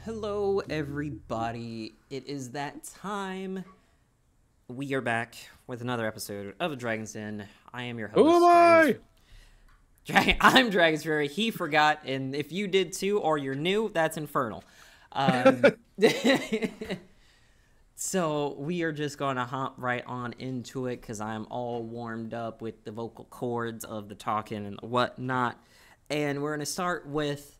Hello, everybody. It is that time. We are back with another episode of Dragon's Den. I am your host. Who am I? I'm Dragon's Fury. He forgot, and if you did too, or you're new, that's infernal. So we are just going to hop right on into it because I'm all warmed up with the vocal cords of the talking and whatnot. And we're going to start with...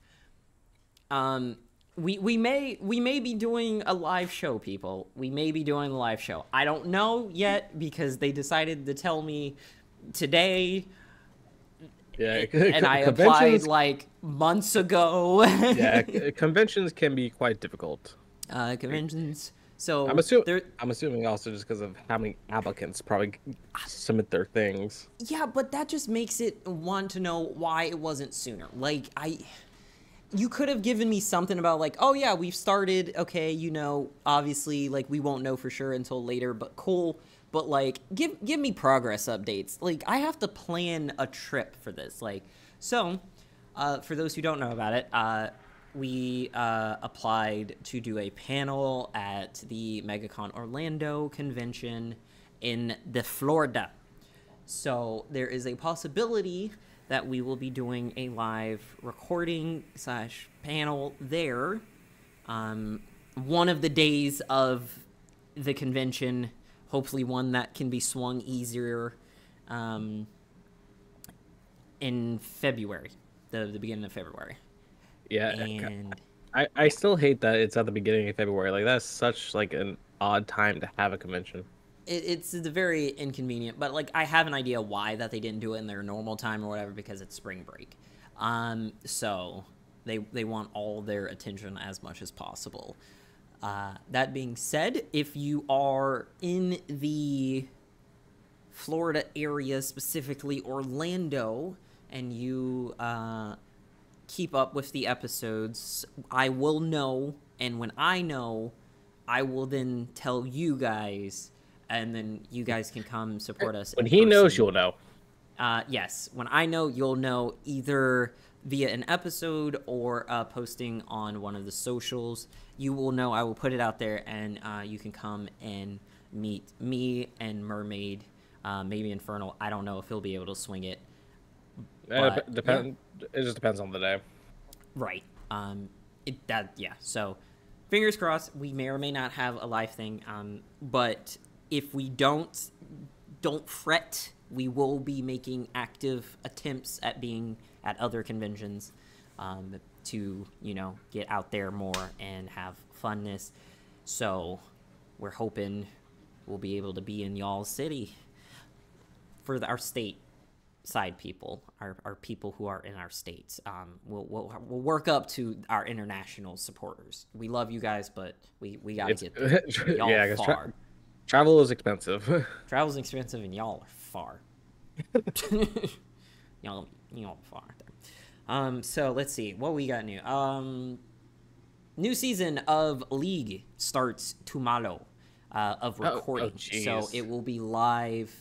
We may be doing a live show, people. We may be doing a live show. I don't know yet because they decided to tell me today. Yeah, and I applied like months ago. Yeah, conventions can be quite difficult. Conventions. So I'm assuming also just because of how many applicants probably submit their things. Yeah, but that just makes it want to know why it wasn't sooner. Like you could have given me something about like, oh yeah, we've started, okay, you know, obviously like we won't know for sure until later, but cool. But like give me progress updates. Like I have to plan a trip for this. Like so for those who don't know about it, we applied to do a panel at the MegaCon Orlando convention in the Florida. So there is a possibility that we will be doing a live recording / panel there. One of the days of the convention, hopefully one that can be swung easier in February, the beginning of February. Yeah, and I still hate that it's at the beginning of February. Like that's such like an odd time to have a convention. It's very inconvenient, but like I have an idea why that they didn't do it in their normal time or whatever, because it's spring break. So they want all their attention as much as possible. That being said, if you are in the Florida area, specifically Orlando, and you keep up with the episodes, I will know, and when I know, I will then tell you guys, and then you guys can come support us. When he knows, you'll know. Yes, when I know, you'll know either via an episode or posting on one of the socials. You will know. I will put it out there, and you can come and meet me and Mermaid, maybe Infernal. I don't know if he'll be able to swing it. But, yeah. It just depends on the day. Right. So, fingers crossed. We may or may not have a live thing. But if we don't fret. We will be making active attempts at being at other conventions, to, you know, get out there more and have funness. So we're hoping we'll be able to be in y'all's city for our state side people, our people who are in our states. We'll work up to our international supporters. We love you guys, but we gotta get there. Y'all yeah, far. Travel is expensive. Travel's expensive, and y'all are far. y'all far there. So let's see what we got new. New season of League starts tomorrow, of recording. So it will be live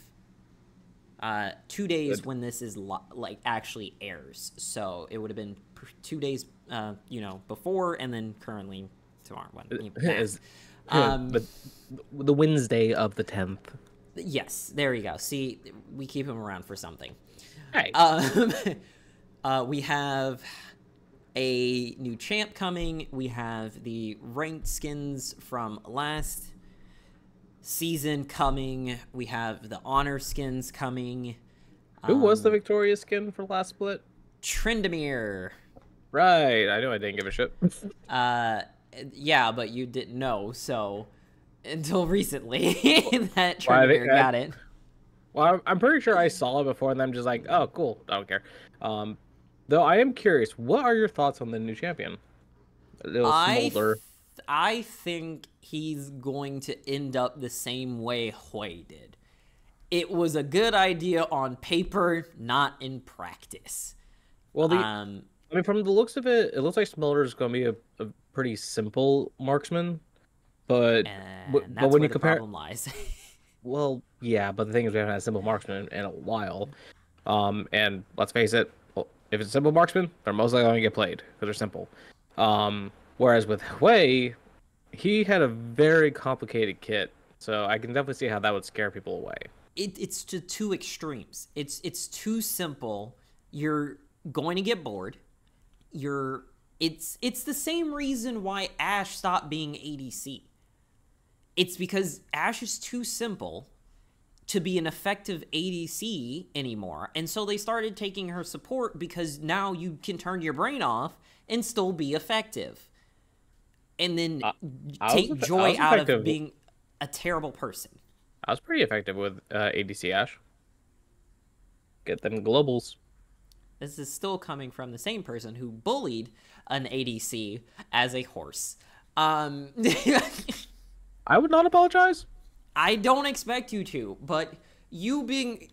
2 days when this is like actually airs. So it would have been 2 days, you know, before, and then currently tomorrow. But the Wednesday of the 10th. Yes, there you go. See, we keep him around for something. Hey. We have a new champ coming. We have the ranked skins from last season coming. We have the honor skins coming. Who was the Victoria skin for last split? Trendemir. Right. I knew I didn't give a shit. Yeah, but you didn't know, so until recently that Trendemir got it. Well, I'm pretty sure I saw it before, and I'm just like, oh, cool. I don't care. Though I am curious, what are your thoughts on the new champion? Smolder. I think he's going to end up the same way Hui did. It was a good idea on paper, not in practice. Well, I mean, from the looks of it, it looks like Smolder is going to be a pretty simple marksman, but that's when where you compare, the problem lies. Well, yeah, but the thing is, we haven't had a simple marksman in a while. And let's face it, if it's a simple marksman, they're most likely going to get played because they're simple. Whereas with Hui, he had a very complicated kit, so I can definitely see how that would scare people away. It's to two extremes. It's too simple. You're going to get bored. It's the same reason why Ashe stopped being ADC. It's because Ashe is too simple to be an effective ADC anymore. And so they started taking her support because now you can turn your brain off and still be effective. And then take joy out of being a terrible person. I was pretty effective with ADC Ashe. Get them globals. This is still coming from the same person who bullied an ADC as a horse. I would not apologize. I don't expect you to, but you being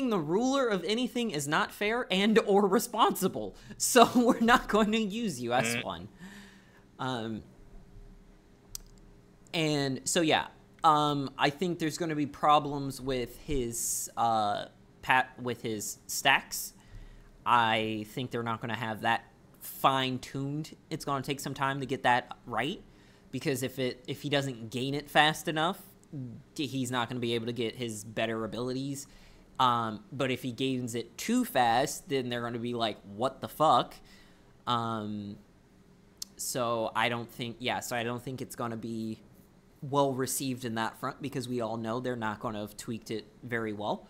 the ruler of anything is not fair and or responsible. So we're not going to use you as one. And so yeah, I think there's going to be problems with his with his stacks. I think they're not going to have that fine-tuned. It's going to take some time to get that right, because if he doesn't gain it fast enough, he's not going to be able to get his better abilities. But if he gains it too fast, then they're going to be like, what the fuck? So I don't think it's going to be well received in that front, because we all know they're not going to have tweaked it very well.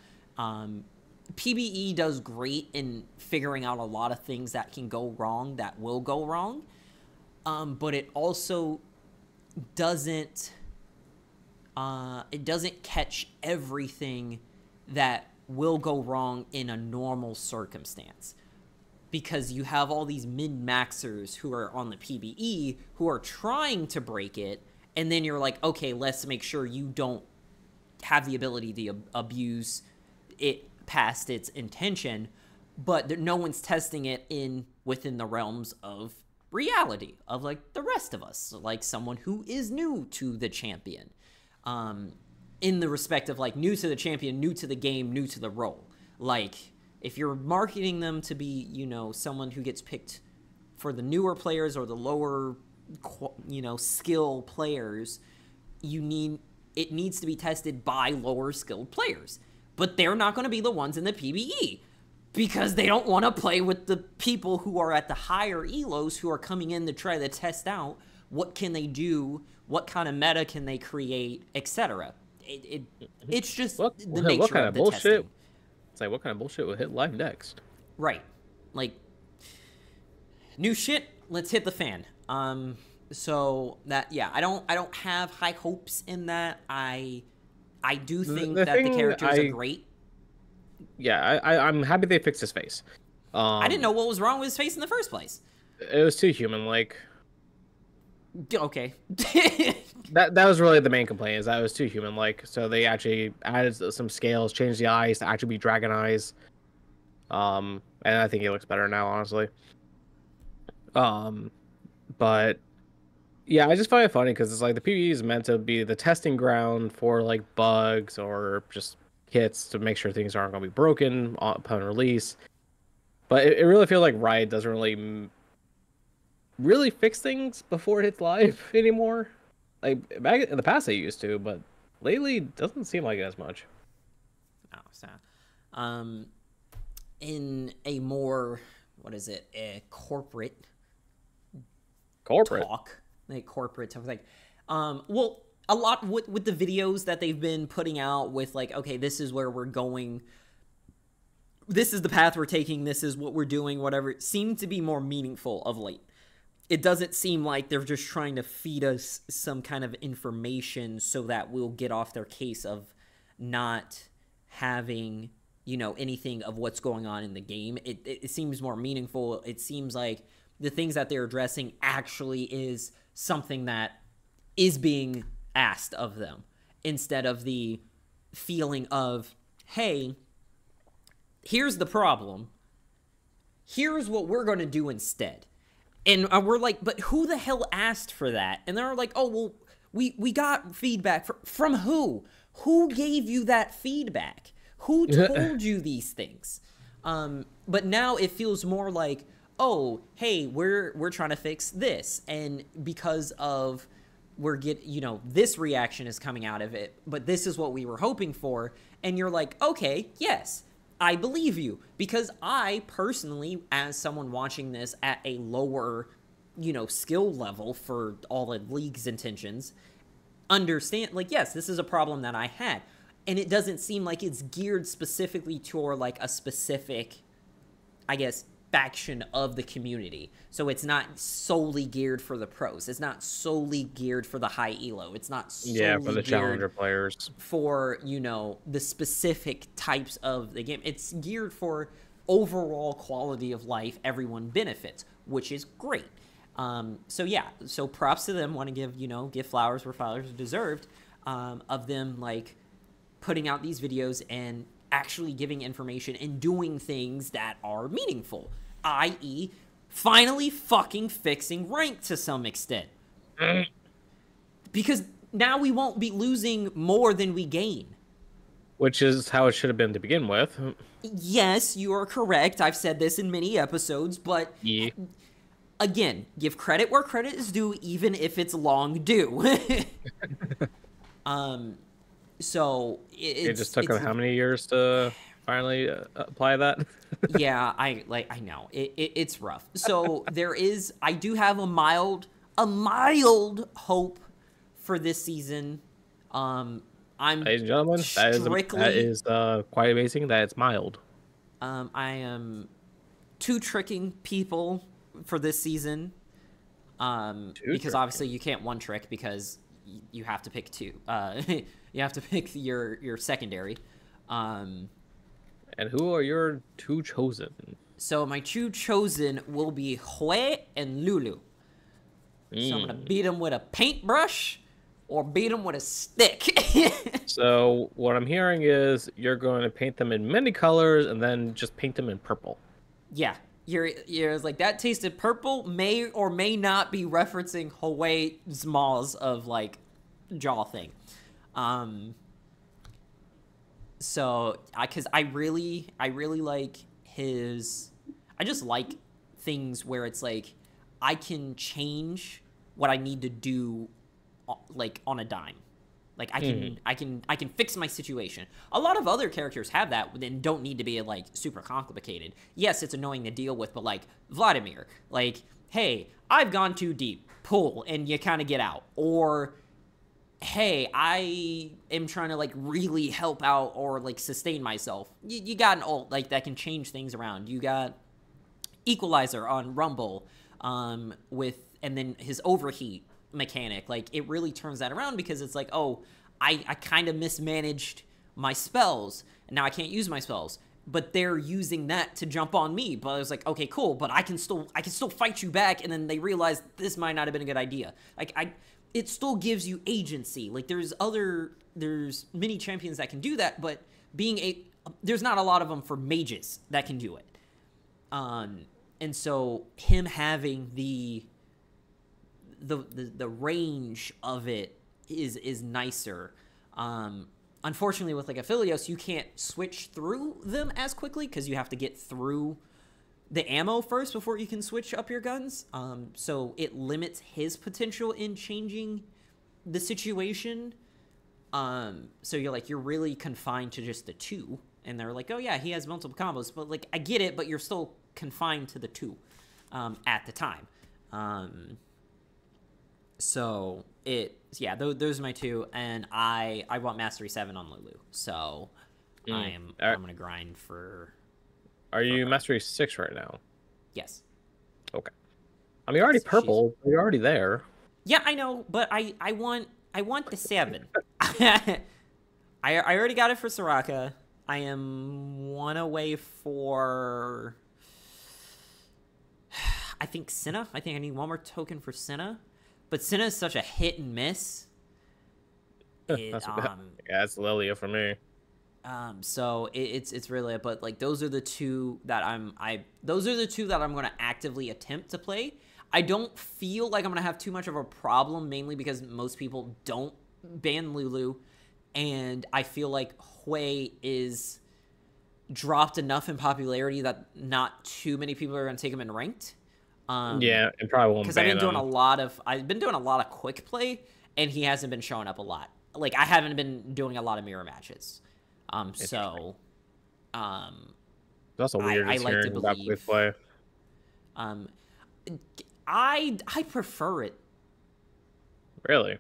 PBE does great in figuring out a lot of things that can go wrong, that will go wrong. But it also doesn't catch everything that will go wrong in a normal circumstance. Because you have all these min-maxers who are on the PBE who are trying to break it, and then you're like, okay, let's make sure you don't have the ability to abuse it past its intention, but no one's testing it within the realms of reality of like the rest of us, like someone who is new to the champion, in the respect of like new to the champion, new to the game, new to the role. Like if you're marketing them to be, you know, someone who gets picked for the newer players or the lower, you know, skill players, it needs to be tested by lower skilled players. But they're not going to be the ones in the PBE, because they don't want to play with the people who are at the higher elos who are coming in to try to test out what can they do, what kind of meta can they create, etc. It's just the nature of the testing. It's like, what kind of bullshit will hit live next? Right. Like, new shit, let's hit the fan. So that, yeah, I don't have high hopes in that. I do think that the characters are great. Yeah, I'm happy they fixed his face. I didn't know what was wrong with his face in the first place. It was too human-like. Okay. that was really the main complaint, is that it was too human-like. So they actually added some scales, changed the eyes to actually be dragon eyes. And I think he looks better now, honestly. But yeah, I just find it funny because it's like the PvE is meant to be the testing ground for like bugs or just kits to make sure things aren't going to be broken upon release. But it really feels like Riot doesn't really fix things before it hits live anymore. Like back in the past they used to, but lately it doesn't seem like it as much. Oh, sad. In a more, what is it, a corporate talk. Like corporate talk, like well, a lot with the videos that they've been putting out with like, okay, this is where we're going, this is the path we're taking, this is what we're doing, whatever, it seemed to be more meaningful of late. It doesn't seem like they're just trying to feed us some kind of information so that we'll get off their case of not having, you know, anything of what's going on in the game. It seems more meaningful. It seems like the things that they're addressing actually is something that is being asked of them, instead of the feeling of, hey, here's the problem, here's what we're going to do instead. And we're like, but who the hell asked for that? And they're like, oh, well, we got feedback from who? Who gave you that feedback? Who told you these things? But now it feels more like, oh, hey, we're trying to fix this, and because of this reaction is coming out of it, but this is what we were hoping for, and you're like, okay, yes, I believe you, because I personally, as someone watching this at a lower, skill level for all the league's intentions, understand, like, yes, this is a problem that I had, and it doesn't seem like it's geared specifically toward like a specific, I guess, faction of the community. So it's not solely geared for the pros. It's not solely geared for the high elo. It's not solely for the challenger players. For, the specific types of the game. It's geared for overall quality of life. Everyone benefits, which is great. So props to them. Want to give flowers where flowers are deserved, of them like putting out these videos and actually giving information and doing things that are meaningful, i.e. finally fucking fixing rank to some extent. Because now we won't be losing more than we gain. Which is how it should have been to begin with. Yes, you are correct. I've said this in many episodes, but again, give credit where credit is due, even if it's long due. So it just took them how many years to finally apply that? Yeah, I know it's rough. So I do have a mild hope for this season. I'm Ladies and gentlemen, that is quite amazing that it's mild. I am two tricking people for this season. Because obviously you can't one trick because you have to pick two. You have to pick your secondary. And who are your two chosen? So my two chosen will be Hui and Lulu. So I'm going to beat them with a paintbrush or beat them with a stick. So what I'm hearing is you're going to paint them in many colors and then just paint them in purple. Yeah. You're like, that tasted purple, may or may not be referencing Hui's Maws of like jaw thing. So because I really like I just like things where it's like I can change what I need to do like on a dime. Like I can fix my situation. A lot of other characters have that and don't need to be like super complicated. Yes, it's annoying to deal with, but like Vladimir, like, hey, I've gone too deep, pull, and you kind of get out. Or, hey, I am trying to like really help out or like sustain myself. You got an ult like that can change things around. You got Equalizer on Rumble, and then his overheat mechanic, like it really turns that around because it's like, oh, I kind of mismanaged my spells and now I can't use my spells, but they're using that to jump on me. But I was like, okay, cool, but I can still fight you back. And then they realize this might not have been a good idea. Like it still gives you agency. Like there's many champions that can do that, but there's not a lot of them for mages that can do it. And so him having the range of it is nicer. Unfortunately, with like Aphelios, you can't switch through them as quickly because you have to get through the ammo first before you can switch up your guns. So it limits his potential in changing the situation. So you're really confined to just the two. And they're like, oh yeah, he has multiple combos, but like I get it, but you're still confined to the two at the time. So those are my two, and I want Mastery 7 on Lulu. So I'm gonna grind for. Are you Mastery 6 right now? Yes. Okay. I mean, you're already purple. You're already there. Yeah, I know, but I want the 7. I already got it for Soraka. I am one away for. I think Senna. I think I need one more token for Senna. But Senna is such a hit and miss. It's Lilia for me. So it's really, but like those are the two that I'm going to actively attempt to play. I don't feel like I'm going to have too much of a problem, mainly because most people don't ban Lulu, and I feel like Hui is dropped enough in popularity that not too many people are going to take him in ranked. Yeah, and probably won't Because I've ban been doing him. I've been doing a lot of quick play, and he hasn't been showing up a lot. Like I haven't been doing a lot of mirror matches. Interesting. So, um, That's also weird I just like to hearing about believe, quick play. um, I prefer it. Really?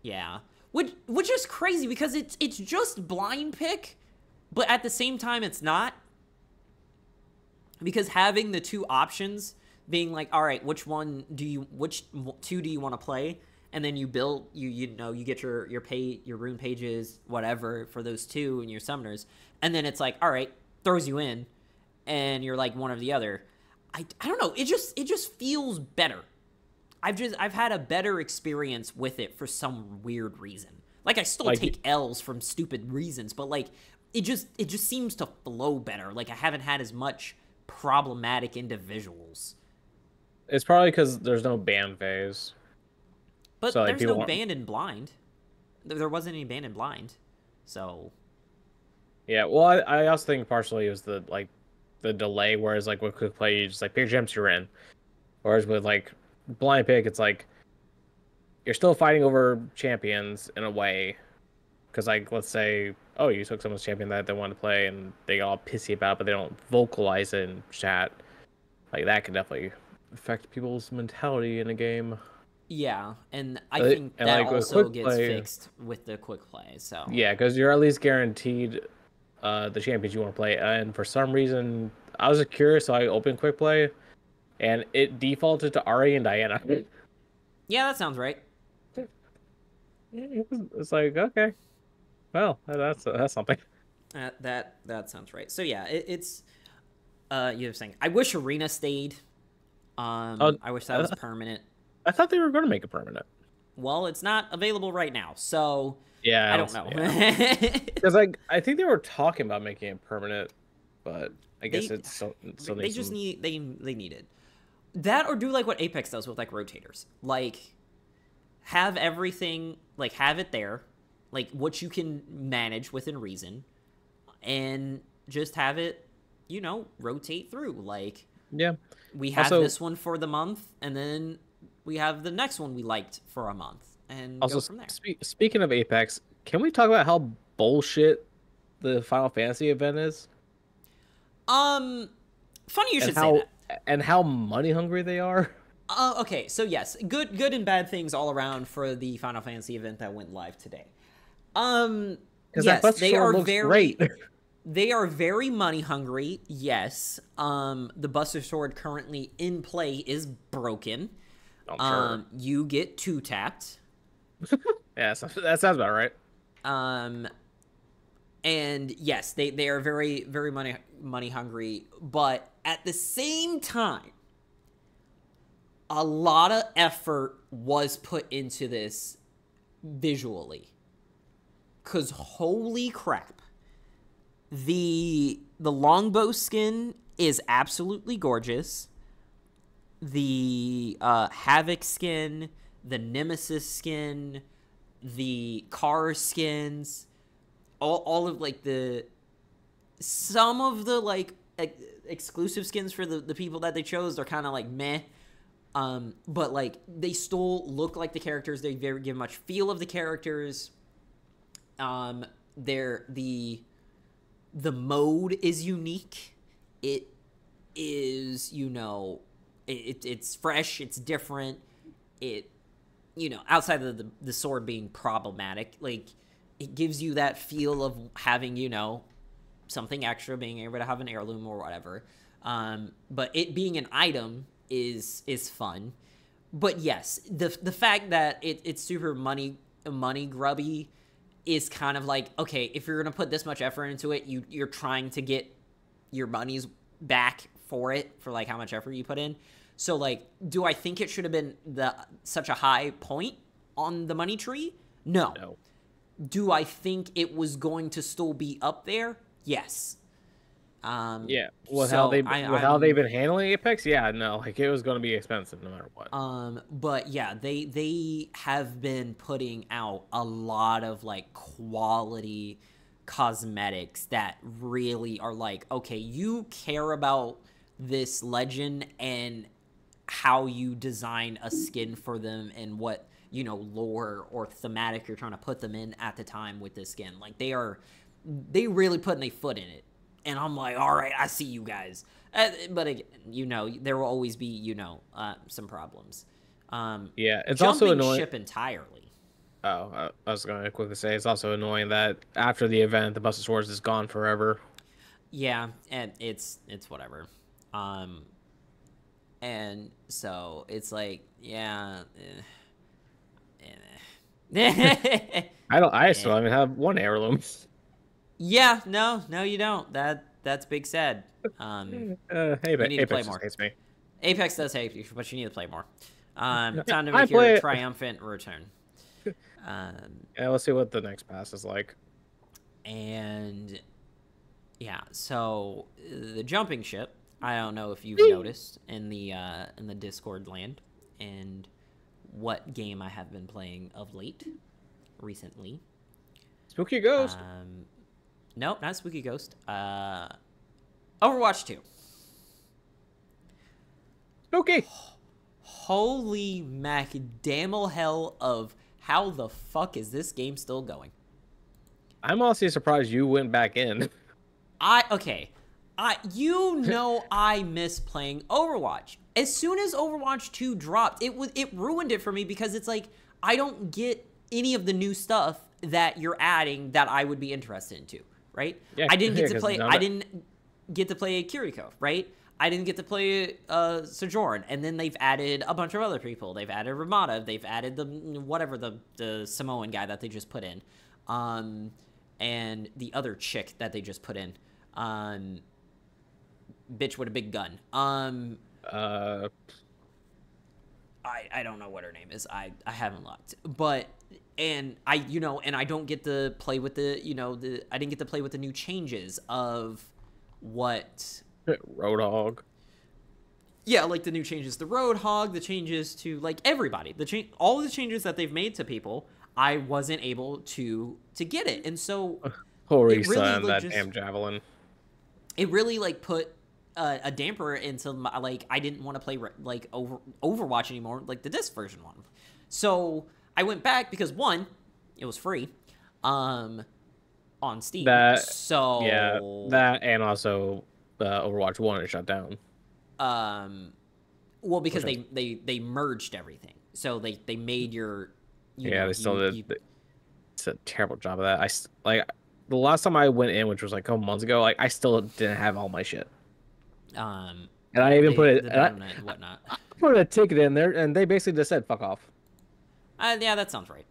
Yeah, which is crazy because it's just blind pick, but at the same time it's not, because having the two options being like, all right, which two do you want to play, and then you build you get your rune pages whatever for those two and your summoners, and then it's like, all right, throws you in, and you're like one or the other. I don't know, it just feels better. I've had a better experience with it for some weird reason. Like I still Like, take L's from stupid reasons, but like it just seems to flow better. Like I haven't had as much problematic individuals. it's probably because there's no ban phase. So But like there's people no want. ban in blind. There wasn't any ban in blind. So Yeah, well, I also think partially it was the delay, whereas like with quick play, you just like pick gems you're in. Whereas with like blind pick, it's like you're still fighting over champions in a way. Because like let's say, oh, you took someone's champion that they want to play and they get all pissy about it, but they don't vocalize it in chat. Like that can definitely affect people's mentality in a game. yeah, and I think And that like with also quick gets play, fixed with the quick play. So yeah, because you're at least guaranteed the champions you want to play. And for some reason, I was curious, so I opened quick play, and it defaulted to Ari and Diana. yeah, that sounds right. It's like, okay, well, that's something. That sounds right. So yeah, it's you were saying I wish Arena stayed. Oh, I wish that was permanent. I thought they were going to make it permanent. Well, it's not available right now, so Yeah, I don't know. yeah. Because like I think they were talking about making it permanent, but I guess they it's still they needs just some. they need it. That, or do like what Apex does with like rotators. Like have everything, like have it there, like what you can manage within reason, and just have it, rotate through. Like Yeah. we have Also, this one for the month, and then we have the next one we liked for a month, and go also from there. speaking of Apex, can we talk about how bullshit the Final Fantasy event is, Um, Funny you and should say that. how money hungry they are? Okay, so yes, good and bad things all around for the Final Fantasy event that went live today. Because that Yes, Buster they Sword are looks very great. they are very money hungry. Yes. The Buster Sword currently in play is broken. I'm sure. You get two tapped. Yeah, that sounds about right. Um, and yes, they are very very money hungry, but at the same time, a lot of effort was put into this visually. Cause holy crap, the longbow skin is absolutely gorgeous. The Havoc skin, the Nemesis skin, the car skins, all of like some of the like exclusive skins for the people that they chose are kind of like meh. But like they still look like the characters. They very give much feel of the characters. They're the mode is unique. It is, it's fresh, it's different. It, outside of the sword being problematic, like it gives you that feel of having, something extra, being able to have an heirloom or whatever. But it being an item is fun. But yes, the fact that it's super money grubby is kind of like, okay, if you're gonna put this much effort into it, you're trying to get your money's back for it, for like how much effort you put in. So like, do I think it should have been such a high point on the money tree? No. Do I think it was going to still be up there? Yes. Yeah, with so how they've been handling Apex, yeah, no, like it was going to be expensive no matter what. But yeah, they have been putting out a lot of like quality cosmetics that really are like, okay, you care about this legend and how you design a skin for them and what, you know, lore or thematic you're trying to put them in at the time with this skin. Like, they really putting their foot in it. And I'm like, all right, I see you guys. But, again, you know, there will always be, you know, some problems. Yeah, it's also annoying. Ship entirely. Oh, I was going to quickly say, it's also annoying that after the event, the Bust of Swords is gone forever. Yeah, and it's whatever. And so it's like, yeah. I still even have one heirloom. Yeah, no, you don't. That's big sad. Hey, you need to play Apex more. Hates me. Apex does hate you, but you need to play more. Time to make your triumphant return. Yeah, let's see what the next pass is like. And yeah, so the jumping ship. I don't know if you've noticed in the Discord land and what game I have been playing of late, recently. Spooky Ghost. Nope, not Spooky Ghost. Overwatch 2. Spooky. Holy macdamel hell of how the fuck is this game still going? I'm honestly surprised you went back in. You know I miss playing Overwatch. As soon as Overwatch 2 dropped, it ruined it for me because it's like I don't get any of the new stuff that you're adding that I would be interested into, right? Yeah, I didn't get to play Kiriko, right? I didn't get to play Sojourn, and then they've added a bunch of other people. They've added Ramada, they've added the Samoan guy that they just put in, and the other chick that they just put in, bitch with a big gun. I don't know what her name is. I haven't looked, but I don't get to play with I didn't get to play with the new changes of what. Roadhog. Yeah, like the new changes to Roadhog, the changes to like everybody, all the changes that they've made to people. I wasn't able to get it, and so Orisa and that damn javelin. It really like put a damper into my, like I didn't want to play like Overwatch anymore, like the disc version one. So I went back because one, it was free, on Steam. That and also. Overwatch 1 is shut down. Well, because they merged everything, so they made your. They still did. It's a terrible job of that. The last time I went in, which was like a couple months ago, like I still didn't have all my shit. And I even put it. Whatnot. I put a ticket in there, and they basically just said "fuck off." Yeah, that sounds right.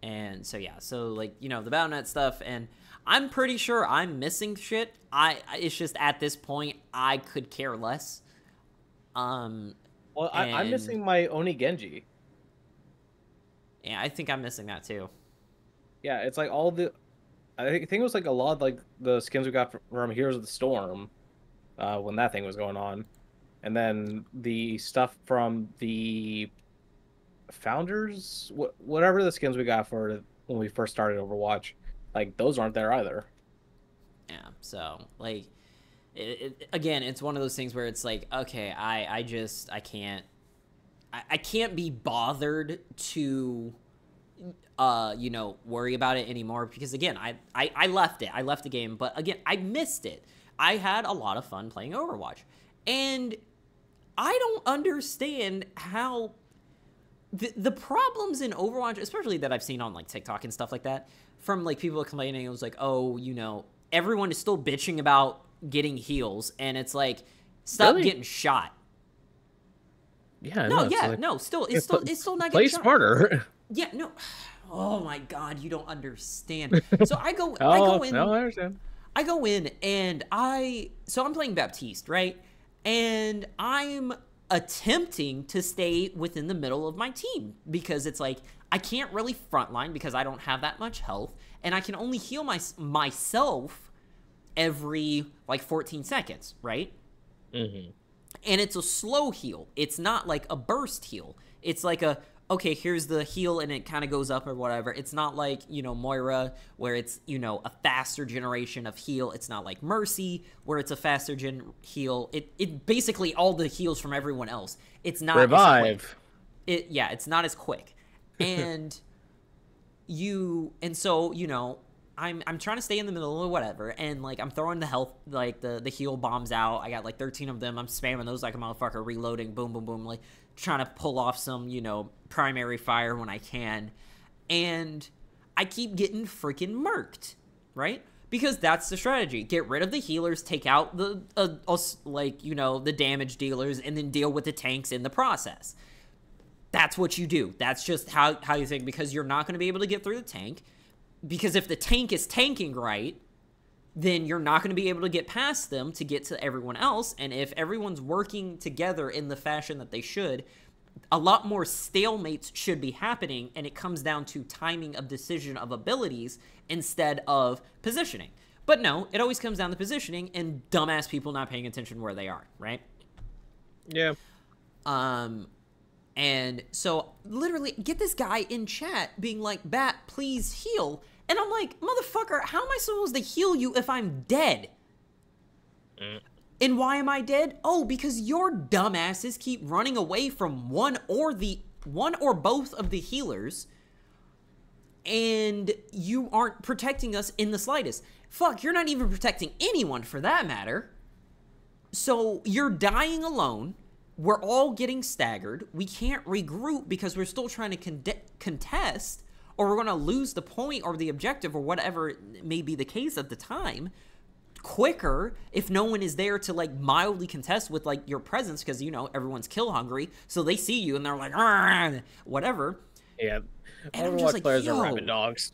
And so yeah, so like the Battle.net stuff and. I'm pretty sure I'm missing shit. It's just at this point I could care less. I'm missing my Oni Genji. Yeah, I think I'm missing that too. Yeah, it's like I think it was like a lot of like the skins we got from Heroes of the Storm, when that thing was going on, and then the stuff from the Founders, whatever the skins we got for when we first started Overwatch. Like, those aren't there either. Yeah, so, like, again, it's one of those things where it's like, okay, I can't be bothered to, worry about it anymore because, again, I left it. I left the game, but, again, I missed it. I had a lot of fun playing Overwatch. And I don't understand how the problems in Overwatch, especially that I've seen on, like, TikTok and stuff like that, from like people complaining, it was like, oh, everyone is still bitching about getting heals, and it's like, stop getting shot. Yeah, it's still not play getting shot. Smarter. Yeah, no. Oh my god, you don't understand. So I go in. No, I understand. I go in and I'm playing Baptiste, right? And I'm attempting to stay within the middle of my team because it's like I can't really frontline because I don't have that much health, and I can only heal myself every like 14 seconds, right? Mm-hmm. And it's a slow heal. It's not like a burst heal. It's like okay, here's the heal and it kind of goes up or whatever. It's not like, Moira, where it's, a faster generation of heal. It's not like Mercy, where it's a faster heal. It basically all the heals from everyone else. It's not Revive. It's not as quick. And I'm trying to stay in the middle or whatever, and like I'm throwing the health, like the heal bombs out. I got like 13 of them. I'm spamming those like a motherfucker, reloading, boom, boom, boom, like trying to pull off some, primary fire when I can. And I keep getting freaking murked, right? Because that's the strategy. Get rid of the healers, take out the the damage dealers, and then deal with the tanks in the process. That's what you do. That's just how you think, because you're not going to be able to get through the tank. Because if the tank is tanking right, then you're not going to be able to get past them to get to everyone else. And if everyone's working together in the fashion that they should, a lot more stalemates should be happening, and it comes down to timing of decision of abilities instead of positioning. But no, it always comes down to positioning and dumbass people not paying attention where they are, right? Yeah. And so literally get this guy in chat being like, Bat, please heal. And I'm like, motherfucker, how am I supposed to heal you if I'm dead? And why am I dead? Oh, because your dumbasses keep running away from one or both of the healers, and you aren't protecting us in the slightest. Fuck, you're not even protecting anyone for that matter. So you're dying alone. We're all getting staggered. We can't regroup because we're still trying to contest, or we're going to lose the point or the objective or whatever may be the case at the time quicker if no one is there to like mildly contest with like your presence, because everyone's kill hungry, so they see you and they're like whatever. Yeah, and I'm just like, players are rabid dogs.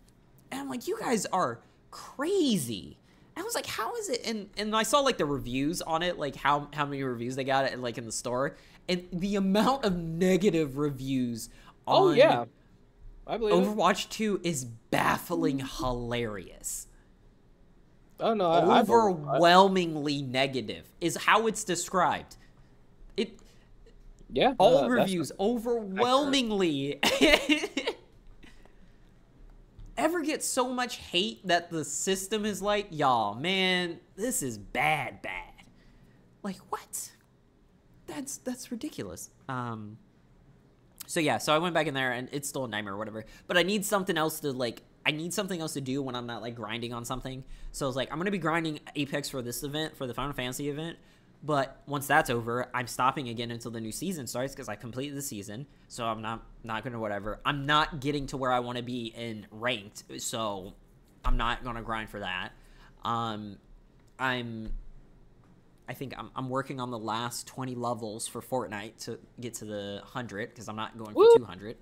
And I'm like, you guys are crazy. I was like, how is it? And I saw like the reviews on it, like how many reviews they got it like in the store, and the amount of negative reviews on I believe Overwatch 2 is baffling hilarious. Oh no, overwhelmingly negative is how it's described. All reviews overwhelmingly ever get so much hate that the system is like, y'all, man, this is bad. Like, what? That's ridiculous. So I went back in there, and it's still a nightmare or whatever, but I need something else to do when I'm not like grinding on something. So I was like, I'm gonna be grinding Apex for this event, for the Final Fantasy event, but once that's over, I'm stopping again until the new season starts, because I completed the season. So I'm not gonna whatever. I'm not getting to where I want to be in ranked, so I'm not gonna grind for that. I think I'm working on the last 20 levels for Fortnite to get to the 100, because I'm not going for 200.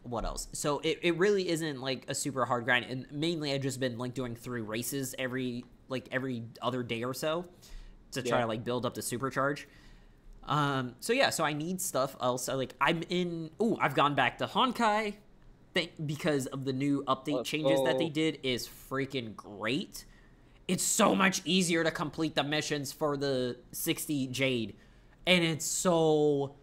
What else? So it really isn't like a super hard grind, and mainly I've just been like doing 3 races every other day or so to try to like build up the supercharge. So I need stuff else. I've gone back to Honkai because of the new update changes that they did is freaking great. It's so much easier to complete the missions for the 60 Jade, and it's so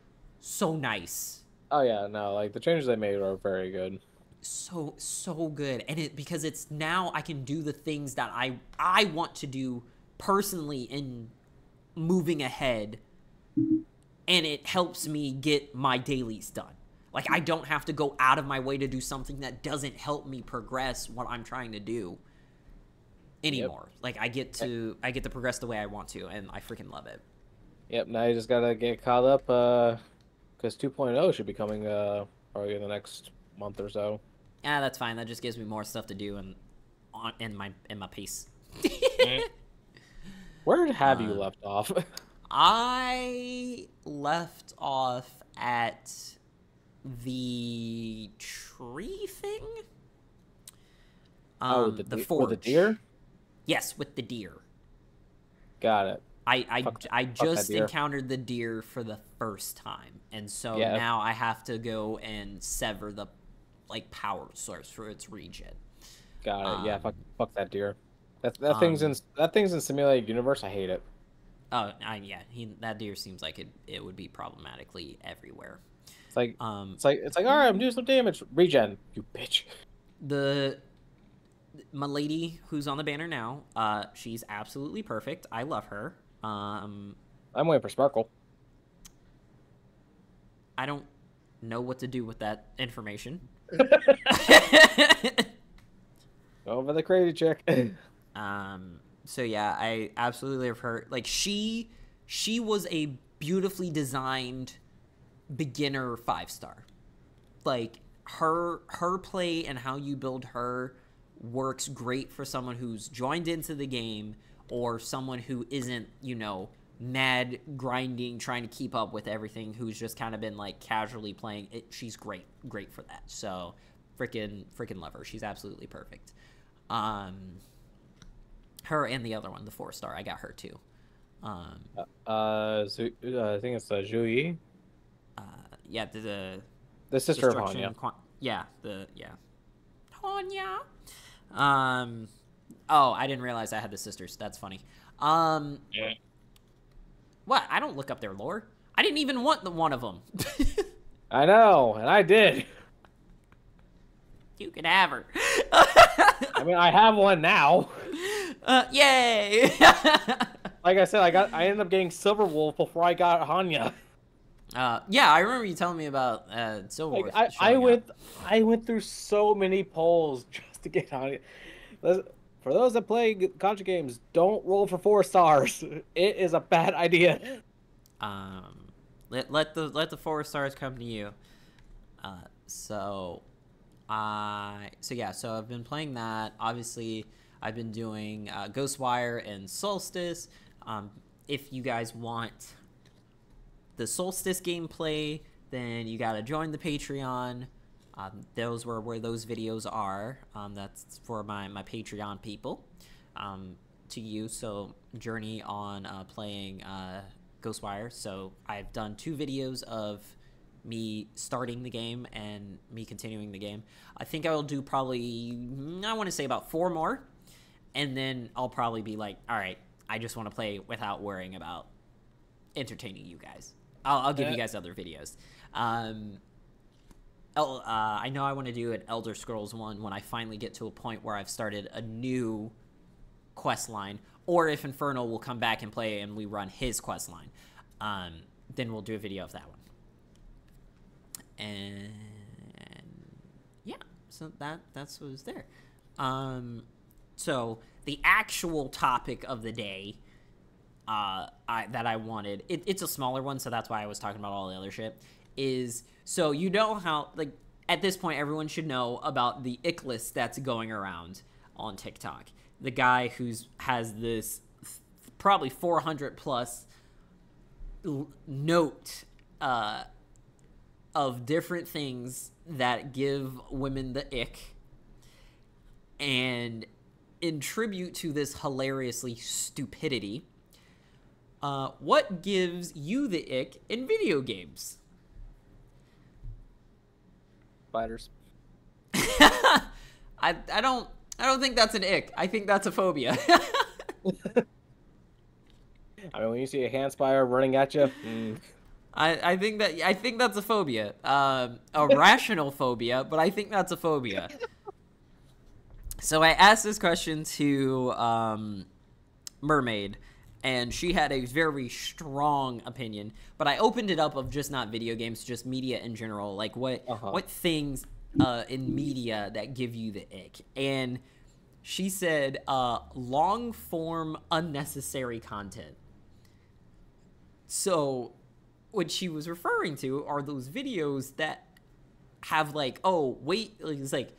nice. Oh yeah, no, like the changes they made are very good. So good. And because it's now I can do the things that I want to do personally in moving ahead, and it helps me get my dailies done. Like, I don't have to go out of my way to do something that doesn't help me progress what I'm trying to do anymore. Like, I get to progress the way I want to, and I freaking love it. Yep, now you just gotta get caught up, because 2.0 should be coming probably in the next month or so. Yeah, that's fine. That just gives me more stuff to do in my pace. Where have you left off? I left off at the tree thing. The forge. With the deer? Yes, with the deer. Got it. I just encountered the deer for the first time, and so now I have to go and sever the power source for its regen. Got it. Yeah, fuck that deer. That thing's in simulated universe. I hate it. Oh, that deer seems like it would be problematically everywhere. It's like all right, I'm doing some damage. Regen, you bitch. My lady who's on the banner now, she's absolutely perfect. I love her. I'm waiting for Sparkle. I don't know what to do with that information. Over the crazy chick. So yeah, I absolutely love her. Like she was a beautifully designed beginner 5-star. Like her play and how you build her works great for someone who's joined into the game or someone who isn't, you know, mad grinding trying to keep up with everything, who's just kind of been like casually playing it. She's great for that. So freaking love her. She's absolutely perfect. Her and the other one, the 4-star, I got her too. I think it's Zhuyi. Yeah, The sister of Hanya. Hanya. Oh, I didn't realize I had the sisters. That's funny. Yeah. What? I don't look up their lore. I didn't even want one of them. I know, and I did. You can have her. I mean, I have one now. Yay! Like I said, I ended up getting Silver Wolf before I got Hanya. Yeah, I remember you telling me about Silver Wolf. Like, I went through so many polls just to get Hanya. For those that play gacha games, don't roll for 4 stars. It is a bad idea. Let the 4 stars come to you. So I've been playing that. Obviously, I've been doing Ghostwire and Solstice. If you guys want the Solstice gameplay, then you gotta join the Patreon. Those were where those videos are. That's for my Patreon people to use. So journey on playing Ghostwire. So I've done 2 videos of me starting the game and me continuing the game. I think I will do probably, I want to say about 4 more, and then I'll probably be like, all right, I just want to play without worrying about entertaining you guys. I'll give you guys other videos. I know I want to do an Elder Scrolls one when I finally get to a point where I've started a new quest line, or if Infernal will come back and play and we run his quest line, then we'll do a video of that one. And yeah, so that's what was there. So the actual topic of the day that I wanted, it's a smaller one, so that's why I was talking about all the other shit, is, so you know how, like, at this point everyone should know about the ick list that's going around on TikTok. The guy has this probably 400 plus note of different things that give women the ick, and in tribute to this hilariously stupidity, what gives you the ick in video games? Spiders. I don't think that's an ick. I think that's a phobia. I mean, when you see a hand spider running at you, I think that's a phobia. A rational phobia, but I think that's a phobia. So I asked this question to Mermaid, and she had a very strong opinion, but I opened it up of just not video games, just media in general. Like what things in media that give you the ick? And she said long form unnecessary content. So what she was referring to are those videos that have like, oh wait, it's like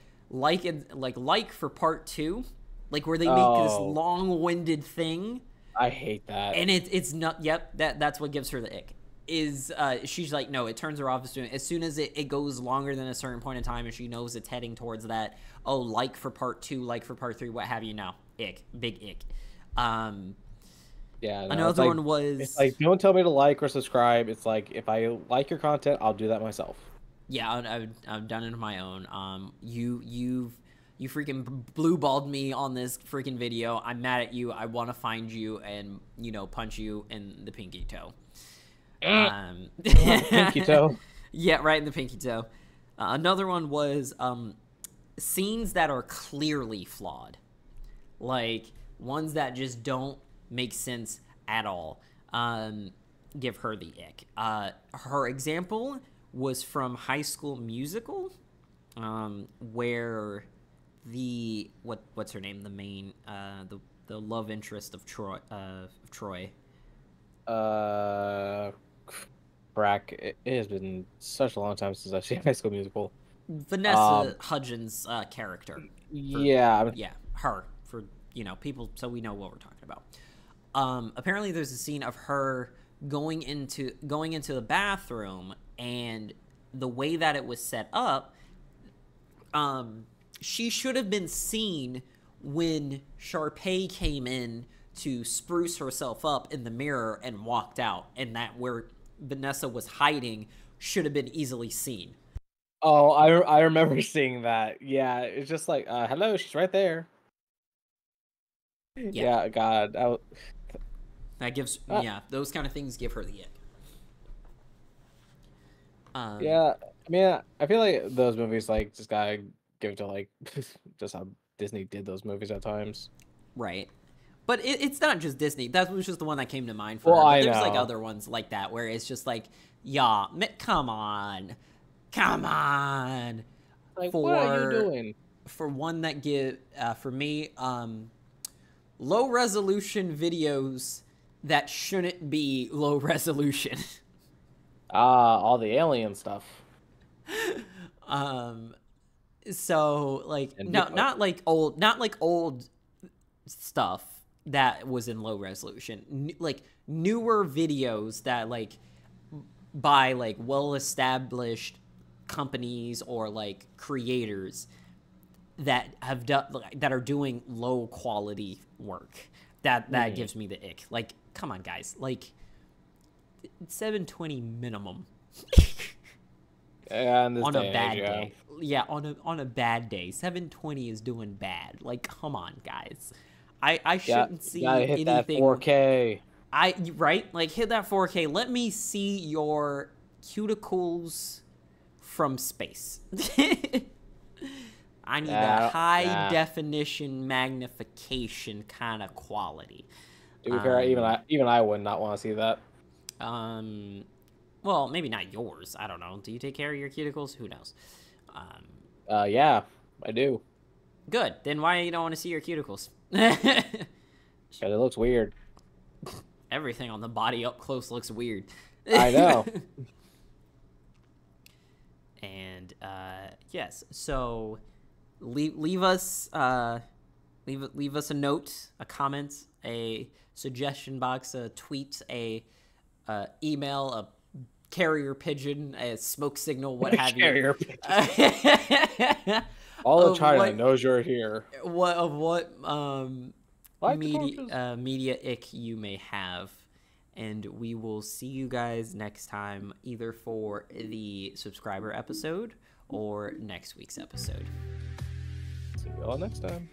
for part 2, like where they make this long-winded thing. I hate that. And it's not. Yep, that's what gives her the ick. Is she's like, no, it turns her off as soon as it goes longer than a certain point in time, and she knows it's heading towards that. Oh, like for part 2, like for part 3, what have you? Now, ick, big ick. Yeah, no, another one was, it's like, don't tell me to like or subscribe. It's like, if I like your content, I'll do that myself. Yeah, I've done it on my own. You freaking blue-balled me on this freaking video. I'm mad at you. I want to find you and, you know, punch you in the pinky toe. Pinky toe. Yeah, right in the pinky toe. Another one was scenes that are clearly flawed, like ones that just don't make sense at all. Give her the ick. Her example was from High School Musical, where what's her name, the main the love interest of Troy. Crack. It has been such a long time since I've seen High School Musical. Vanessa Hudgens' character. Yeah. Yeah, her, for people, so we know what we're talking about. Apparently there's a scene of her going into the bathroom, and the way that it was set up, she should have been seen when Sharpay came in to spruce herself up in the mirror and walked out, and that where Vanessa was hiding should have been easily seen. Oh, I remember seeing that. Yeah, it's just like, hello, she's right there. Yeah, God. That gives, those kind of things give her the ick. Yeah, I mean, I feel like those movies, like, just gotta give it to, like, just how Disney did those movies at times. Right. But it's not just Disney. That was just the one that came to mind for Well, her. But I there's, know. like, other ones like that where it's just like, yeah, come on. Come on. Like, what are you doing? For one that for me, low resolution videos that shouldn't be low resolution. All the alien stuff. So like, And no, not like old stuff that was in low resolution. Like newer videos that like by like well-established companies or like creators that have done that are doing low quality work. That gives me the ick. Like, come on, guys. Like, 720 minimum. Yeah, on a bad day. Yeah, on a bad day, 720 is doing bad. Like, come on, guys. I shouldn't see hit anything. That 4K. Right? Like, hit that 4K. Let me see your cuticles from space. I need a high definition magnification kind of quality. To be fair, even I would not want to see that. Well, maybe not yours. I don't know. Do you take care of your cuticles? Who knows? Yeah, I do. Good. Then why you don't want to see your cuticles? Because it looks weird. Everything on the body up close looks weird. I know. And yes, so leave us leave us a note, a comment, a suggestion box, a tweet, a email, a carrier pigeon, a smoke signal, what have you. Carrier pigeon. All of China knows you're here. What media ick you may have. And we will see you guys next time, either for the subscriber episode or next week's episode. See you all next time.